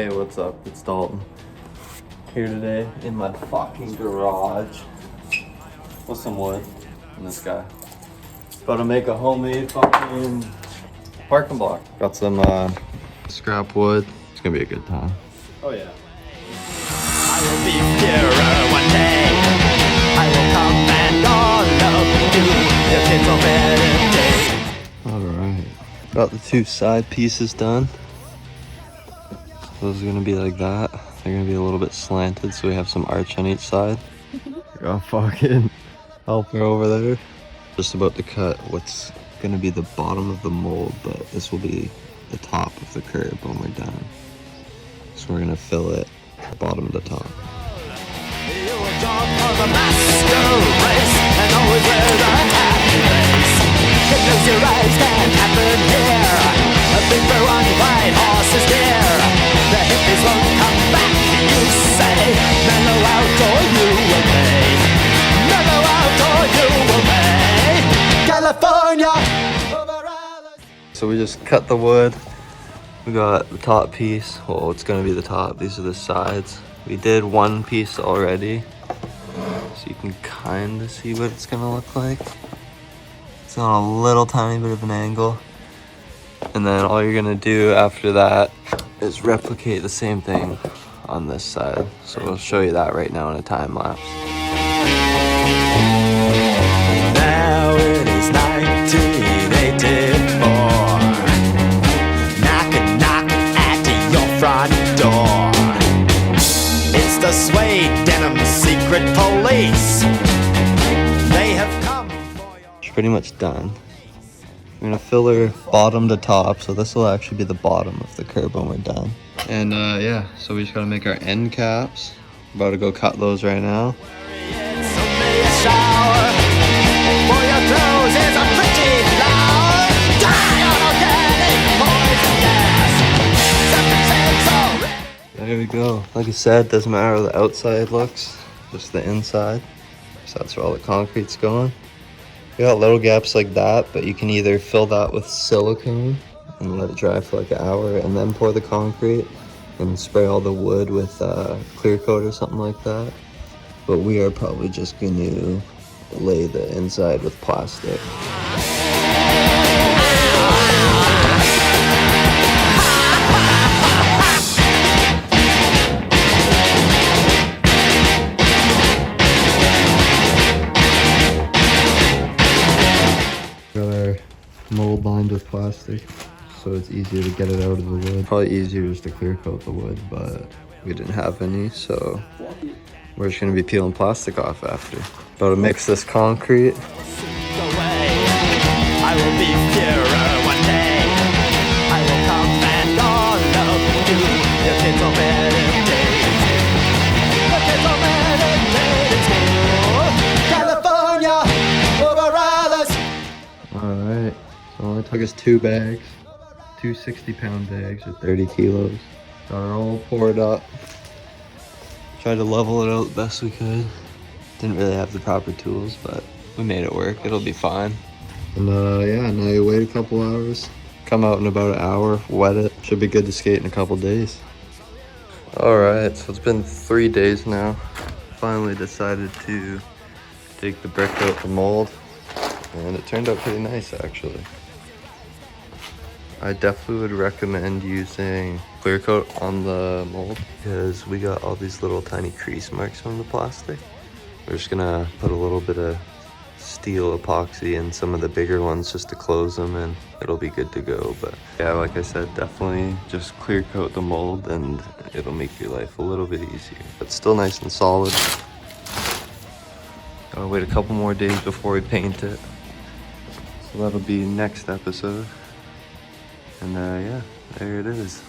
Hey, what's up? It's Dalton. Here today in my fucking garage with some wood and this guy. About to make a homemade fucking parking block. Got some scrap wood. It's gonna be a good time. Oh yeah. I will be here one day. I will come and all of you if it's a better day. Alright. Got the two side pieces done. Those are gonna be like that. They're gonna be a little bit slanted so we have some arch on each side. Got fucking helper over there. Just about to cut what's gonna be the bottom of the mold, but this will be the top of the curb when we're done. So we're gonna fill it bottom to top. You were drawn for the master race and always wear the happy face. Close your eyes, can't happen here. A big blue on white horse is dear. The hippies won't come back, you say. Mellow out or you will pay. Mellow out or you will pay. California over Alice. So we just cut the wood. We got the top piece. Well, it's gonna be the top. These are the sides. We did one piece already, so you can kind of see what it's gonna look like. It's on a little tiny bit of an angle. And then all you're gonna do after that is replicate the same thing on this side. So we'll show you that right now in a time lapse. Now it is 1984. Knock at your front door. It's the suede denim secret police. They have come for your... It's pretty much done. We're gonna fill her bottom to top, so this will actually be the bottom of the curb when we're done. And yeah, so we just gotta make our end caps. About to go cut those right now. It's only a shower. For your clothes is a pretty flower. Die on organic poison gas. There we go. Like I said, doesn't matter how the outside looks, just the inside. So that's where all the concrete's going. We got little gaps like that, but you can either fill that with silicone and let it dry for like an hour and then pour the concrete and spray all the wood with ClearCoat or something like that. But we are probably just going to lay the inside with plastic. Got our mold lined with plastic, so it's easier to get it out of the wood. Probably easier just to clear coat the wood, but we didn't have any, so we're just gonna be peeling plastic off after. About to mix this concrete. I will be here one day. I will come and all of you if it's a better day. If it's a better day to California over Alice. Alright, so it only took us 2 bags. 2 60-pound bags or 30 kilos. Got it all poured up. Tried to level it out the best we could. Didn't really have the proper tools, but we made it work. It'll be fine. And yeah, now you wait a couple hours. Come out in about an hour, wet it. Should be good to skate in a couple days. Alright, so it's been 3 days now. Finally decided to take the brick out the mold. And it turned out pretty nice, actually. I definitely would recommend using ClearCoat on the mold because we got all these little tiny crease marks on the plastic. We're just gonna put a little bit of steel epoxy in some of the bigger ones just to close them and it'll be good to go. But yeah, like I said, definitely just ClearCoat the mold and it'll make your life a little bit easier. But still nice and solid. Gotta wait a couple more days before we paint it. So that'll be next episode. And yeah, there it is.